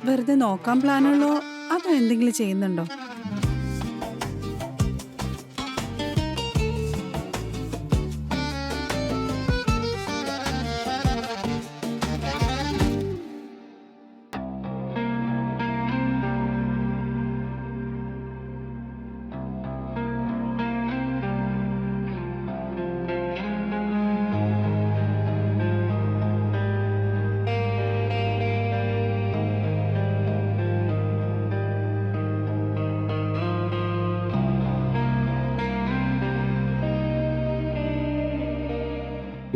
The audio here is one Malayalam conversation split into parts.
വെറുതെ നോക്കാൻ പ്ലാനുള്ളോ അതോ എന്തെങ്കിലും ചെയ്യുന്നുണ്ടോ?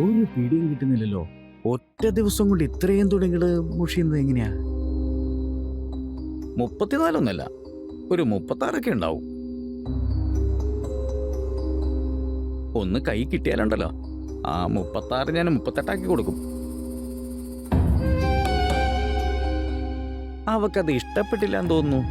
ഒരു പിടിയും കിട്ടുന്നില്ലല്ലോ. ഒറ്റ ദിവസം കൊണ്ട് ഇത്രയും തുടങ്ങിയത് മുഷിയുന്നത് എങ്ങനെയാ? 34 ഒരു 36 ഉണ്ടാവും. ഒന്ന് കൈ കിട്ടിയാലുണ്ടല്ലോ, ആ 36 ഞാൻ 38 കൊടുക്കും. അവക്കത് ഇഷ്ടപ്പെട്ടില്ല എന്ന് തോന്നുന്നു.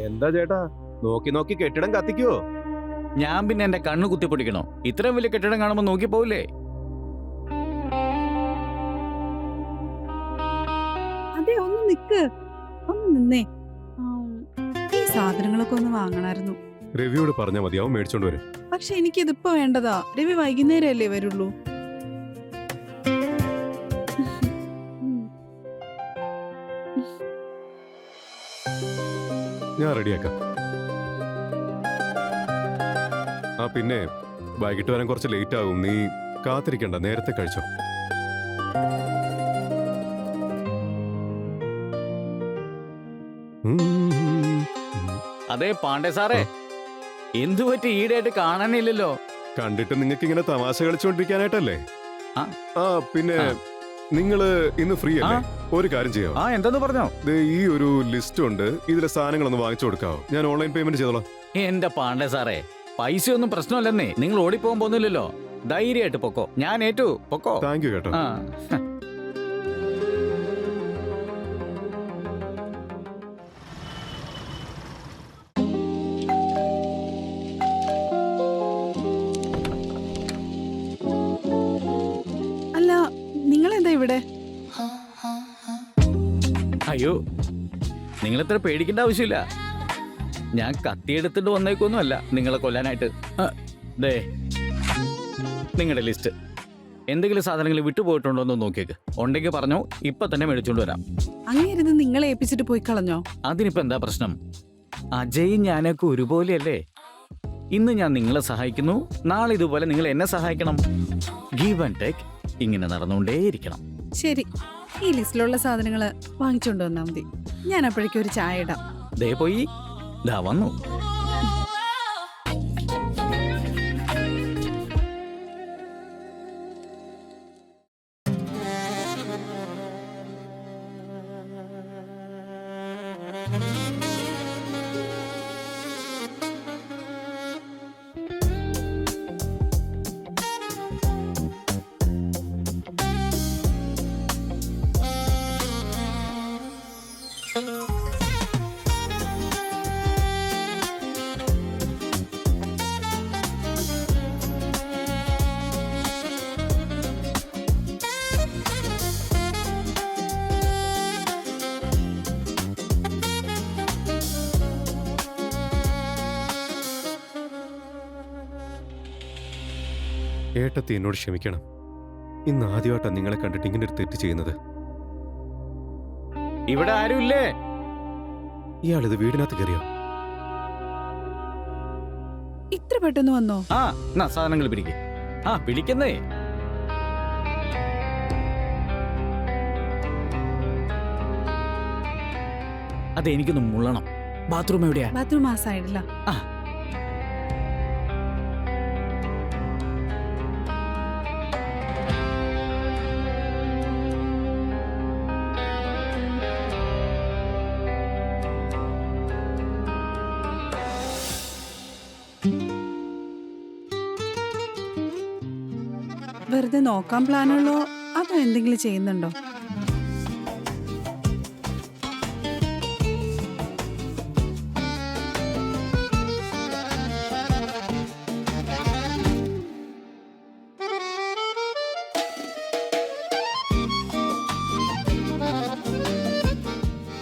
എന്താ ചേട്ടാ നോക്കി നോക്കി കെട്ടിടം കത്തിക്കുവോ? ഞാൻ പിന്നെ എന്റെ കണ്ണ് കുത്തിപ്പൊടിക്കണോ? ഇത്രയും വലിയ കെട്ടിടം കാണുമ്പോ നോക്കി പോവില്ലേ? അതെ, ഒന്ന് നിക്ക്, ഒന്ന് നിന്നേ. ഈ സാധനങ്ങളൊക്കെ ഒന്ന് വാങ്ങണമായിരുന്നു. രവിയോട് പറഞ്ഞാൽ മതിയാവും, മേടിച്ചോണ്ട് വരും. പക്ഷെ എനിക്കിതിപ്പോ വേണ്ടതാ. രവി വൈകുന്നേരമല്ലേ വരുള്ളൂ. ഞാൻ റെഡിയാക്കാം. ആ പിന്നെ വൈകിട്ട് വരാൻ കുറച്ച് ലേറ്റ് ആകും. നീ കാത്തിരിക്കണ്ട, നേരത്തെ കഴിച്ചോ. അതെ പാണ്ഡെ സാറേ, എന്തു പറ്റി ഈടായിട്ട് കാണാനില്ലല്ലോ? കണ്ടിട്ട് നിങ്ങൾക്ക് ഇങ്ങനെ തമാശ കളിച്ചോണ്ടിരിക്കാനായിട്ടല്ലേ? ആ. ആ പിന്നെ നിങ്ങള് ഇന്ന് ഫ്രീ അല്ലേ? ഒരു കാര്യം ചെയ്യാം. ആ എന്തെന്ന് പറഞ്ഞോ? ഈ ഒരു ലിസ്റ്റ് ഉണ്ട്, ഇതിലെ സാധനങ്ങളൊന്ന് വാങ്ങിച്ചു കൊടുക്കാവോ? ഞാൻ ഓൺലൈൻ പേയ്മെന്റ് ചെയ്തോളാം. എന്റെ പാണ്ഡെ സാറേ, പൈസയൊന്നും പ്രശ്നമല്ലെന്നേ. നിങ്ങൾ ഓടിപ്പോകാൻ പോകുന്നില്ലല്ലോ. ധൈര്യമായിട്ട് പൊക്കോ, ഞാൻ ഏറ്റു. പൊക്കോ. താങ്ക് യു കേട്ടോ. ആ അല്ല, നിങ്ങളെന്താ ഇവിടെ? അയ്യോ, നിങ്ങളിത്ര പേടിക്കേണ്ട ആവശ്യമില്ല. ഞാൻ കത്തിയെടുത്തിട്ട് വന്നേക്കൊന്നുമല്ല നിങ്ങളെ കൊല്ലാനായിട്ട്. ദേ നിങ്ങളുടെ ലിസ്റ്റ്. എന്തെങ്കിലും സാധനങ്ങൾ വിട്ടുപോയിട്ടുണ്ടോ എന്ന് നോക്കിയേക്ക്. ഉണ്ടെങ്കിൽ പറഞ്ഞോ, ഇപ്പൊ തന്നെ മേടിച്ചോണ്ട് വരാം. അങ്ങേരുത് നിങ്ങളെ ഏൽപ്പിച്ചിട്ട് പോയി കളഞ്ഞോ? അതിനിപ്പോ എന്താ പ്രശ്നം? അജയും ഞാനൊക്കെ ഒരുപോലെയല്ലേ? ഇന്ന് ഞാൻ നിങ്ങളെ സഹായിക്കുന്നു, നാളെ ഇതുപോലെ നിങ്ങൾ എന്നെ സഹായിക്കണം. ഗീവ് ആൻഡ് ടേക്ക് ഇങ്ങനെ നടന്നുകൊണ്ടേയിരിക്കണം. ശരി, ഈ ലിസ്റ്റിലുള്ള സാധനങ്ങള് വാങ്ങിച്ചോണ്ട് വന്നാ മതി. ഞാൻ അപ്പോഴേക്കും ഒരു ചായ ഇടാം. ദേ പോയി, ദാ വന്നു. ഏട്ടത്തി എന്നോട് ക്ഷമിക്കണം. ഇന്ന് ആദ്യമായിട്ടാണ് നിങ്ങളെ കണ്ടിട്ട് ഇങ്ങനെ ഒരു തെറ്റ് ചെയ്യുന്നത്. ഇവിടെ ആരുമില്ലേ? ഇയാളിത് വീടിനകത്ത് കയറിയോ? ഇത്ര പെട്ടെന്ന് വന്നോ? ആ എന്നാ സാധനങ്ങൾ പിടിക്കേ. ആ പിടിക്കുന്നേ. അതെ, എനിക്കൊന്ന് മുള്ളണം. ബാത്റൂം എവിടെയാ? ബാത്റൂം ആ സൈഡിലാ. ആ വെറുതെ നോക്കാൻ പ്ലാനുള്ളോ അതോ എന്തെങ്കിലും ചെയ്യുന്നുണ്ടോ?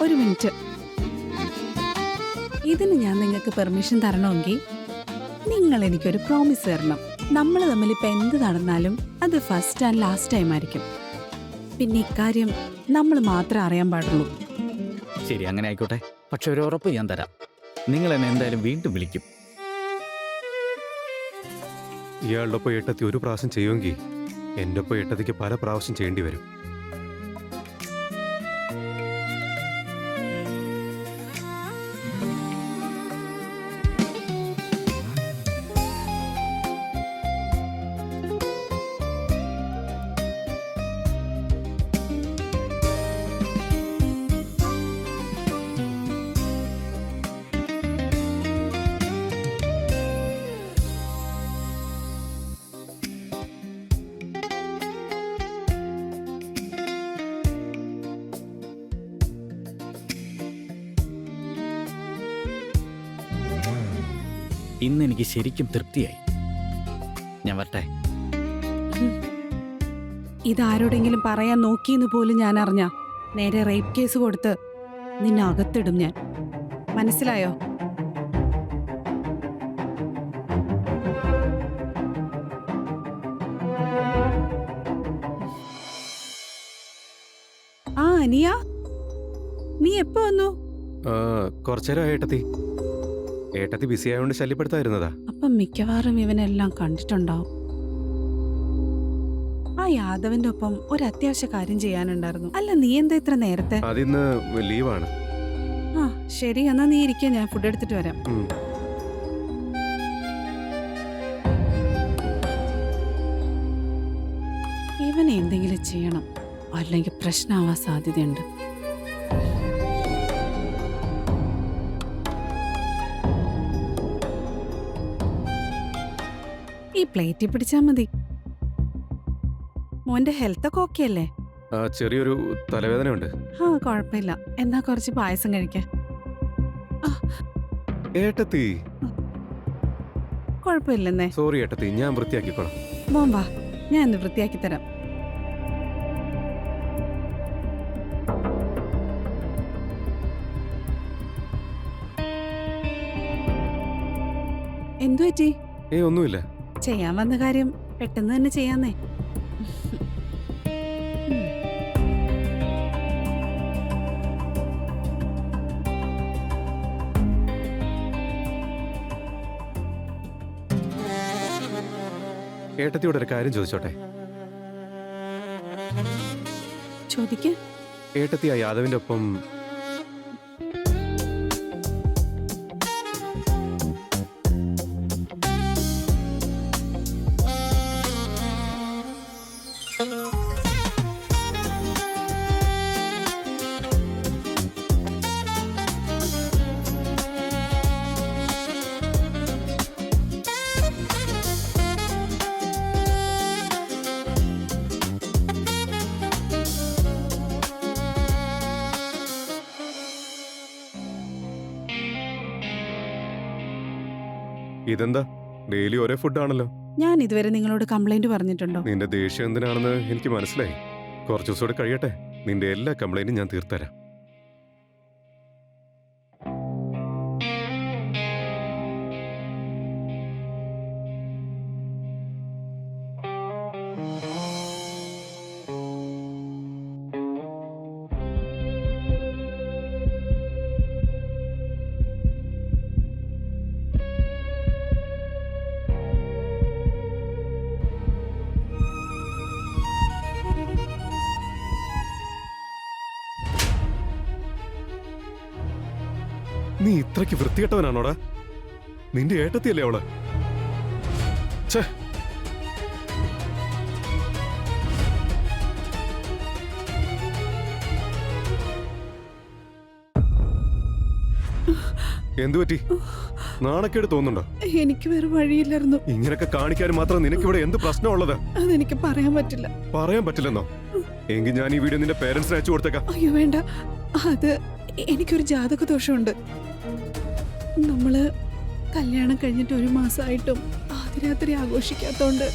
ഒരു മിനിറ്റ്. ഇതിന് ഞാൻ നിങ്ങൾക്ക് പെർമിഷൻ തരണമെങ്കിൽ നിങ്ങൾ എനിക്കൊരു പ്രോമിസ് തരണം. നമ്മൾ തമ്മിൽ ഇപ്പം എന്ത് നടന്നാലും അത് ഫസ്റ്റ് ആൻഡ് ലാസ്റ്റ് ടൈം ആയിരിക്കും. പിന്നെ ഇക്കാര്യം നമ്മൾ മാത്രമേ അറിയാൻ പാടുള്ളൂ. ശരി, അങ്ങനെ ആയിക്കോട്ടെ. പക്ഷെ ഒരു ഉറപ്പ് ഞാൻ തരാം, നിങ്ങൾ എന്നെ എന്തായാലും വീണ്ടും വിളിക്കും. ഇയാളുടെ ഒപ്പം ഏട്ടത്തി ഒരു പ്രാവശ്യം ചെയ്യുമെങ്കിൽ എൻ്റെ ഒപ്പം ഏട്ടത്തിക്ക് പല പ്രാവശ്യം ചെയ്യേണ്ടി വരും. ഇന്ന് എനിക്ക് ശരിക്കും തൃപ്തിയായി. ഞാൻ വരട്ടെ. ഇതാരോടെങ്കിലും പറയാൻ നോക്കിയെന്ന് പോലും ഞാൻ അറിഞ്ഞ നേരെ റേപ്പ് കേസ് കൊടുത്ത് നിന്നെ അകത്തിടും ഞാൻ. മനസ്സിലായോ? ആ അനിയ, നീ എപ്പോ വന്നു? കുറച്ചേരം ഏട്ടത്തി ഏട്ടത്തി ബിസി ആയതുകൊണ്ട് ശല്യപ്പെടുത്താതിരുന്നതാ. അപ്പം മിക്കവാറും ഇവനെല്ലാം കണ്ടിട്ടുണ്ടാവും. ആ യാദവന്റെ ഒപ്പം ഒരു അത്യാവശ്യ കാര്യം ചെയ്യാനുണ്ടായിരുന്നു. അല്ല, നീ എന്താ ഇത്ര നേരത്തെ? അതിന്ന് ലീവാണ്. ആ ശരി, എന്നാ നീ ഇരിക്കുക, ഞാൻ ഫുഡ് എടുത്തിട്ട് വരാം. ഇവനെ എന്തെങ്കിലും ചെയ്യണം, അല്ലെങ്കിൽ പ്രശ്നമാവാൻ സാധ്യതയുണ്ട്. ഈ പ്ലേറ്റിൽ പിടിച്ചാ മതി. മോന്റെ ഹെൽത്ത് ഒക്കെ ഓക്കെ അല്ലേ? ചെറിയൊരു തലവേദനയുണ്ട്. ആ കുഴപ്പമില്ല, എന്നാ കുറച്ച് പായസം കഴിക്കാൻ. ഏട്ടത്തി കുഴപ്പമില്ലെന്നേ. സോറി ഏട്ടത്തി, ഞാൻ വൃത്തിയാക്കിക്കോളാം. മോൻ വാ, ഞാൻ ഒന്ന് വൃത്തിയാക്കി തരാം. എന്തു പറ്റി? ഒന്നുമില്ല. ചെയ്യാൻ വന്ന കാര്യം പെട്ടെന്ന് തന്നെ ചെയ്യാന്നേ. ഏട്ടത്തിയോട് ഒരു കാര്യം ചോദിച്ചോട്ടെ? ചോദിക്ക. ഏട്ടത്തി ആ യാദവിന്റെ ഒപ്പം ഇതെന്താ ഡെയിലി ഒരേ ഫുഡാണല്ലോ? ഞാൻ ഇതുവരെ നിങ്ങളോട് കംപ്ലൈന്റ് പറഞ്ഞിട്ടുണ്ടോ? നിന്റെ ദേഷ്യം എന്തിനാണെന്ന് എനിക്ക് മനസ്സിലായി. കുറച്ചു ദിവസം കൂടെ കഴിയട്ടെ, നിന്റെ എല്ലാ കംപ്ലൈന്റും ഞാൻ തീർത്തരാം. നീ ഇത്രയ്ക്ക് വൃത്തികെട്ടവനാണോടാ? നിന്റെ ഏട്ടത്തിയല്ലേ അവള്? ഛേ, എന്തു പറ്റി? നാണക്കേട് തോന്നുന്നുണ്ടോ? എനിക്ക് വേറെ വഴിയില്ലായിരുന്നു. ഇങ്ങനൊക്കെ കാണിക്കാൻ മാത്രം നിനക്ക് ഇവിടെ എന്ത് പ്രശ്നമുള്ളത്? അതെനിക്ക് പറയാൻ പറ്റില്ല. പറയാൻ പറ്റില്ലെന്നോ? എങ്കിൽ ഞാൻ ഈ വീഡിയോ നിന്റെ പേരൻസിന് അയച്ചു കൊടുത്തേക്കാം. അയ്യോ വേണ്ട, അത് എനിക്കൊരു ജാതക ദോഷമുണ്ട്. നമ്മള് കല്യാണം കഴിഞ്ഞിട്ട് 1 മാസമായിട്ടും ആദ്യരാത്രി ആഘോഷിക്കാത്തോണ്ട്.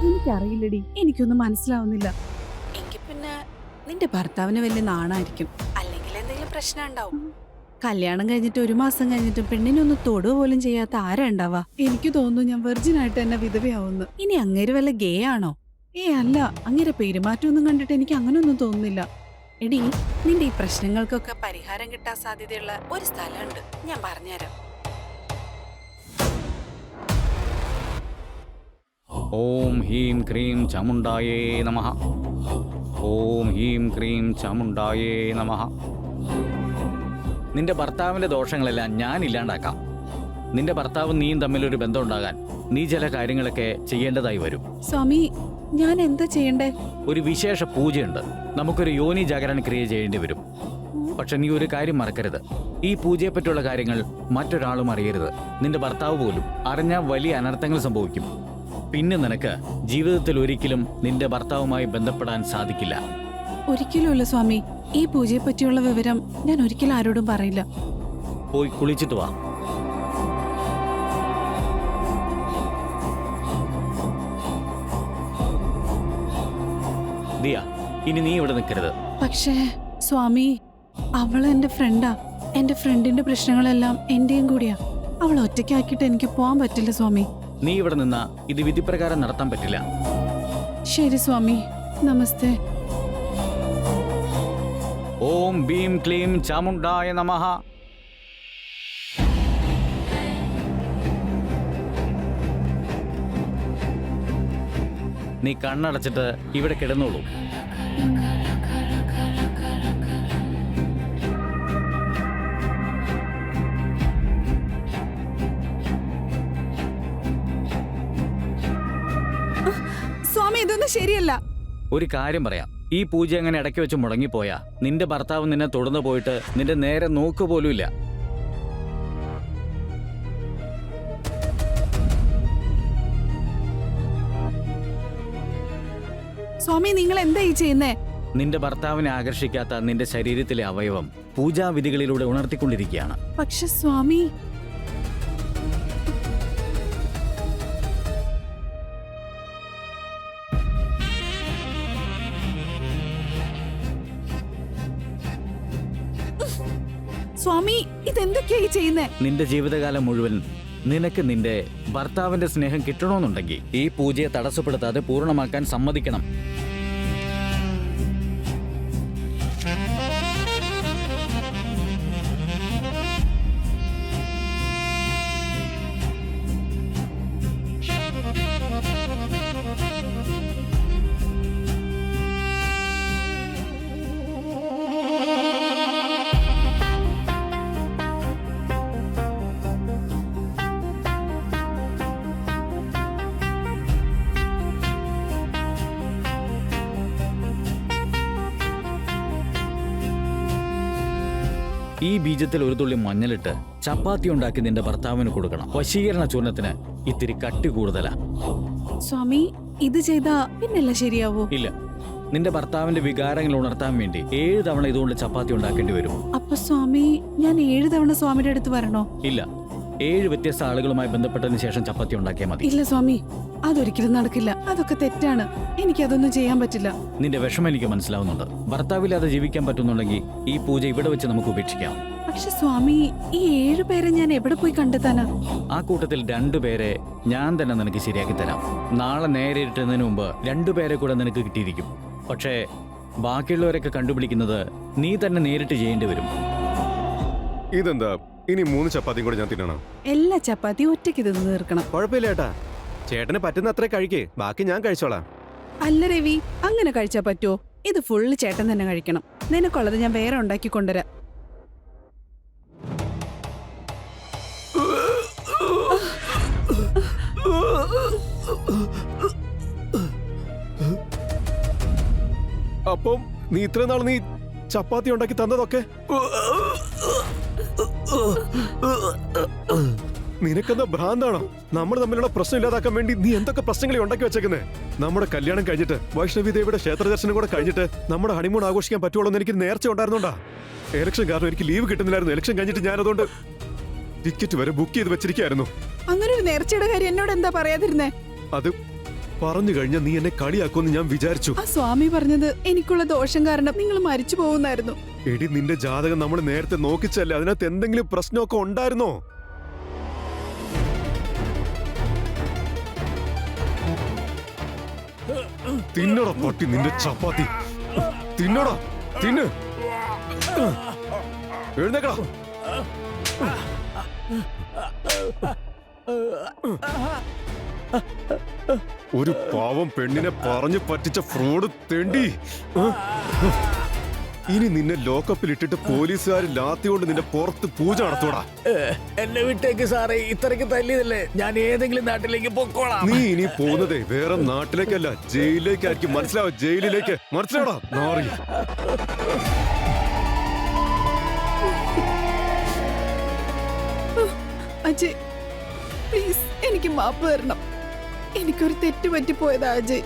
എനിക്കറിയില്ലടി, എനിക്കൊന്നും മനസ്സിലാവുന്നില്ല. എങ്കിൽ പിന്നെ നിന്റെ ഭർത്താവിന് വലിയ നാണായിരിക്കും, അല്ലെങ്കിൽ എന്തെങ്കിലും പ്രശ്നം ഉണ്ടാവും. കല്യാണം കഴിഞ്ഞിട്ട് 1 മാസം കഴിഞ്ഞിട്ട് പെണ്ണിനൊന്ന് തൊടുക പോലും ചെയ്യാത്ത ആരാ ഉണ്ടാവാ? എനിക്ക് തോന്നുന്നു ഞാൻ വെർജിൻ ആയിട്ട് തന്നെ വിധവയാവുന്നു. ഇനി അങ്ങേര് വല്ല ഗേ ആണോ? അല്ല, അങ്ങേരെ പെരുമാറ്റമൊന്നും കണ്ടിട്ട് എനിക്ക് അങ്ങനൊന്നും തോന്നുന്നില്ല. എടി, നിന്റെ ഈ പ്രശ്നങ്ങൾക്കൊക്കെ പരിഹാരം കിട്ടാൻ സാധ്യതയുള്ള ഒരു സ്ഥലമുണ്ട്, ഞാൻ പറഞ്ഞുതരാം. ഓം ഹീം ക്രീം ചമുണ്ടായേ നമഃ. ഓം ഹീം ക്രീം ചമുണ്ടായേ നമഃ. നിന്റെ ഭർത്താവിന്റെ ദോഷങ്ങളെല്ലാം ഞാൻ ഇല്ലാണ്ടാക്കാം. നിന്റെ ഭർത്താവും നീയും തമ്മിലൊരു ബന്ധം ഉണ്ടാകാൻ നീ ചില കാര്യങ്ങളൊക്കെ ചെയ്യേണ്ടതായി വരും. സ്വാമി, ഞാൻ എന്താ ചെയ്യണ്ടേ? ഒരു വിശേഷ പൂജയുണ്ട്. നമുക്കൊരു യോനി ജാഗരണ ക്രിയ ചെയ്യേണ്ടി വരും. പക്ഷെ നീ ഒരു കാര്യം മറക്കരുത്, ഈ പൂജയെ പറ്റിയുള്ള കാര്യങ്ങൾ മറ്റൊരാളും അറിയരുത്. നിന്റെ ഭർത്താവ് പോലും അറിഞ്ഞാൽ വലിയ അനർത്ഥങ്ങൾ സംഭവിക്കും. പിന്നെ നിനക്ക് ജീവിതത്തിൽ ഒരിക്കലും നിന്റെ ഭർത്താവുമായി ബന്ധപ്പെടാൻ സാധിക്കില്ല. ഒരിക്കലുമില്ല സ്വാമി, ഈ പൂജയെ പറ്റിയുള്ള വിവരം ഞാൻ ഒരിക്കലും ആരോടും പറയില്ല. പോയി കുളിച്ചിട്ട് വാ. ദിയ, ഇനി നീ ഇവിടെ നിൽക്കരുത്. പക്ഷേ സ്വാമി, അവള് എന്റെ ഫ്രണ്ടാ. എന്റെ ഫ്രണ്ടിന്റെ പ്രശ്നങ്ങളെല്ലാം എന്റെയും കൂടിയാ. അവൾ ഒറ്റയ്ക്കാക്കിയിട്ട് എനിക്ക് പോവാൻ പറ്റില്ല സ്വാമി. നീ ഇവിടെ നിന്നാ ഇത് വിധിപ്രകാരം നടത്താൻ പറ്റില്ല. ശരി സ്വാമി, നമസ്തേ. ഓം ഭീം ക്ലീം ചാമുണ്ടായ നമഃ. നീ കണ്ണടച്ചിട്ട് ഇവിടെ കിടന്നോളൂ. സ്വാമി, ഇതൊന്നും ശരിയല്ല. ഒരു കാര്യം പറയാം, ഈ പൂജ അങ്ങനെ ഇടയ്ക്ക് വെച്ച് മുടങ്ങിപ്പോയാ നിന്റെ ഭർത്താവ് നിന്നെ തുടർന്ന് പോയിട്ട് നിന്റെ നേരെ നോക്ക് പോലും ഇല്ല. സ്വാമി, നിങ്ങൾ എന്താ ഈ ചെയ്യുന്നേ? നിന്റെ ഭർത്താവിനെ ആകർഷിക്കാത്ത നിന്റെ ശരീരത്തിലെ അവയവം പൂജാവിധികളിലൂടെ ഉണർത്തിക്കൊണ്ടിരിക്കുകയാണ്. പക്ഷെ സ്വാമി, സ്വാമി, ഇതെന്തൊക്കെയായി ചെയ്യുന്നേ? നിന്റെ ജീവിതകാലം മുഴുവൻ നിനക്ക് നിന്റെ ഭർത്താവിന്റെ സ്നേഹം കിട്ടണമെന്നുണ്ടെങ്കിൽ ഈ പൂജയെ തടസ്സപ്പെടുത്താതെ പൂർണ്ണമാക്കാൻ സമ്മതിക്കണം. ഈ ബീജത്തിൽ ഒരു തുള്ളി മഞ്ഞളിട്ട് ചപ്പാത്തി ഉണ്ടാക്കി നിന്റെ ഭർത്താവിന് കൊടുക്കണം. വശീകരണ ചൂർണത്തിന് ഇത്തിരി കട്ടി കൂടുതലാ. സ്വാമി, ഇത് ചെയ്താ പിന്നല്ല ശരിയാവോ? ഇല്ല, നിന്റെ ഭർത്താവിന്റെ വികാരങ്ങൾ ഉണർത്താൻ വേണ്ടി 7 തവണ ഇതുകൊണ്ട് ചപ്പാത്തി ഉണ്ടാക്കേണ്ടി വരും. അപ്പൊ സ്വാമി, ഞാൻ 7 തവണ സ്വാമിയുടെ അടുത്ത് വരണോ? ഇല്ല, 7 വ്യത്യസ്ത ആളുകളുമായി ബന്ധപ്പെട്ടതിന് ശേഷം ചപ്പാത്തി ഉണ്ടാക്കിയാൽ മതി. ഇല്ല സ്വാമി, അതൊരിക്കലും നടക്കില്ല. അതൊക്കെ തെറ്റാണ്. എനിക്കതൊന്നും ചെയ്യാൻ പറ്റില്ല. നിന്റെ വിഷമം എനിക്ക് മനസ്സിലാവുന്നുണ്ട്. ഭർത്താവില്ലാതെ ജീവിക്കാൻ പറ്റുന്നുണ്ടെങ്കിൽ ഈ പൂജ ഇവിടെ വെച്ച് നമുക്ക് ഉപേക്ഷിക്കാം. പക്ഷെ സ്വാമി, ഈ 7 പേരെ ഞാൻ എവിടെ പോയി കണ്ടെത്താനാ? ആ കൂട്ടത്തിൽ 2 പേരെ ഞാൻ തന്നെ നിനക്ക് ശരിയാക്കി തരാം. നാളെ നേരെ ഇട്ടുന്നതിന് മുമ്പ് 2 പേരെ കൂടെ നിനക്ക് കിട്ടിയിരിക്കും. പക്ഷേ ബാക്കിയുള്ളവരൊക്കെ കണ്ടുപിടിക്കുന്നത് നീ തന്നെ നേരിട്ട് ചെയ്യേണ്ടി വരും. ഇതെന്താ ഇനി 3 ചപ്പാത്തിയും കൂടെ ഞാൻ തിന്നണം. എല്ലാ ചപ്പാത്തിയും ഒറ്റയ്ക്ക് തിന്ന് തീർക്കണം. കുഴപ്പമില്ല ഏട്ടാ, ചേട്ടന് പറ്റുന്ന അത്രേ കഴിക്കേ, ബാക്കി ഞാൻ കഴിച്ചോളാം. അല്ല രവി, അങ്ങനെ കഴിച്ചാ പറ്റുമോ? ഇത് ഫുള്ള് ചേട്ടൻ തന്നെ കഴിക്കണം. നിനക്കുള്ളത് ഞാൻ വേറെ ഉണ്ടാക്കി കൊണ്ടുവരാം. അപ്പം നീ ഇത്രയും നാൾ നീ ചപ്പാത്തി ഉണ്ടാക്കി തന്നതൊക്കെ നിനക്കെന്താ ഭ്രാന്താണോ? നമ്മൾ തമ്മിലുള്ള പ്രശ്നം ഇല്ലാതാക്കാൻ വേണ്ടി നീ എന്തൊക്കെ പ്രശ്നങ്ങളെ ഉണ്ടാക്കി വെച്ചേക്കുന്നേ? നമ്മുടെ കല്യാണം കഴിഞ്ഞിട്ട് വൈഷ്ണവി ദേവിയുടെ ക്ഷേത്ര ദർശനം കൂടെ കഴിഞ്ഞിട്ട് നമ്മുടെ ഹണിമൂൺ ആഘോഷിക്കാൻ പറ്റുള്ളൂ എന്ന് എനിക്ക് നേർച്ച ഉണ്ടായിരുന്നോണ്ടാ. ഇലക്ഷൻ കാരണം എനിക്ക് ലീവ് കിട്ടുന്നില്ലായിരുന്നു. ഇലക്ഷൻ കഴിഞ്ഞിട്ട് ഞാൻ അതുകൊണ്ട് ടിക്കറ്റ് വരെ ബുക്ക് ചെയ്ത് വെച്ചിരിക്കായിരുന്നു. അങ്ങനെ ഒരു നേർച്ചയുടെ കാര്യം എന്നോട് എന്താ പറയാതിരുന്നേ? അത് പറഞ്ഞു കഴിഞ്ഞാൽ നീ എന്നെ കളിയാക്കുമെന്ന് ഞാൻ വിചാരിച്ചു. ആ സ്വാമി പറഞ്ഞത് എനിക്കുള്ള ദോഷം കാരണം നിങ്ങൾ മരിച്ചു പോകുന്നായിരുന്നു. എടി, നിന്റെ ജാതകം നമ്മൾ നേരത്തെ നോക്കിച്ചല്ലേ, അതിനകത്ത് എന്തെങ്കിലും പ്രശ്നമൊക്കെ ഉണ്ടായിരുന്നോ? തിന്നടാ പട്ടി നിന്റെ ചപ്പാത്തി, തിന്നടാ, തിന്ന്, എഴുന്നേക്കടാ. ഒരു പാവം പെണ്ണിനെ പറഞ്ഞു പറ്റിച്ച ഫ്രോഡ് തെണ്ടി. ഇനി നിന്നെ ലോക്കപ്പിൽ ഇട്ടിട്ട് പോലീസുകാർ ലാത്തി കൊണ്ട് നിന്റെ പുറത്ത് പൂജ നടത്തോടാ. എന്നെ വിട്ടേക്ക് സാറേ, ഇത്രയ്ക്ക് തല്ലിയതല്ലേ, ഞാൻ ഏതെങ്കിലും നാട്ടിലേക്ക് പൊക്കോളാം. നീ ഇനി പോകുന്നതേ വേറെ നാട്ടിലേക്കല്ല, ജയിലിലേക്കായിരിക്കും. മനസ്സിലാവും? ജയിലിലേക്ക്. മനസ്സിലാവടാ നാറി. അജയ് പ്ലീസ്, എനിക്ക് മാപ്പ് തരണം. എനിക്കൊരു തെറ്റ് പറ്റിപ്പോയതാ അജയ്.